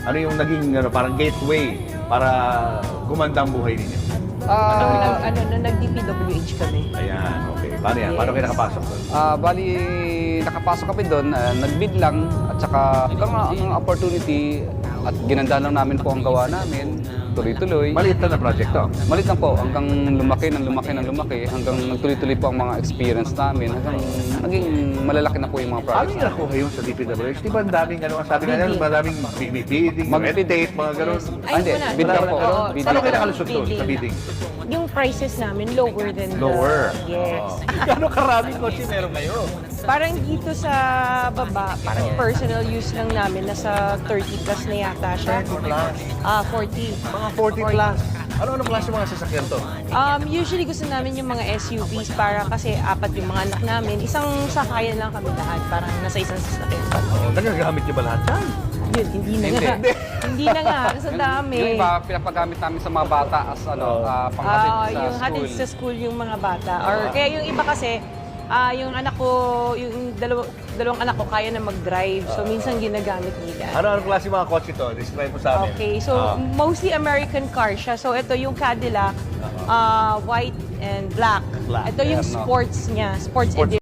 Ano yung naging parang gateway para gumanda ang buhay ninyo? Nag-DPWH kami. Ayan, okay. Paano yan? Paano kayo nakapasok doon? Bali, nakapasok kami doon, nag-bid lang at saka ang opportunity at ginanda lang namin po ang gawa namin, tuloy-tuloy. Maliit na project to. Maliit lang po, hanggang lumaki hanggang nagtuloy-tuloy po ang mga experience namin, hanggang naging malalaki na po yung mga Paano projects yung namin. nakuha yun sa DPWH? Di ba ang daming, ang sabi nga nila, maraming bidding, red tape, mga ganun. Hindi, bid lang po. Bid Paano lang kayo po. nakalusot doon sa bidding? Yung prices namin lower than Lower. Yes. Gano'ng karaming kotse meron kayo? Parang dito sa baba, parang personal use lang namin, nasa 30 plus na yata siya. 30 plus? 40. Mga 40 plus. Ano-ano klase mga sasakyan to? Usually gusto namin yung mga SUVs para kasi apat yung mga anak namin. Isang sakayan lang kami lahat, parang nasa isang sasakyan. Nagagamit niyo ba lahat yan? Yun, hindi na nga. Hindi na nga, sa dami. Yung iba, pinapagamit namin sa mga bata as panghatid sa Yung school. hatid sa school yung mga bata. Or kaya yung iba kasi, yung anak ko, yung dalawang anak ko kaya na mag-drive. So minsan ginagamit nila. Ano-ano klase mga kotse to? Describe mo sa amin. Okay, so mostly American car siya. So ito yung Cadillac, white and black. Black. Ito yung Ayan, no? sports niya, sports edition.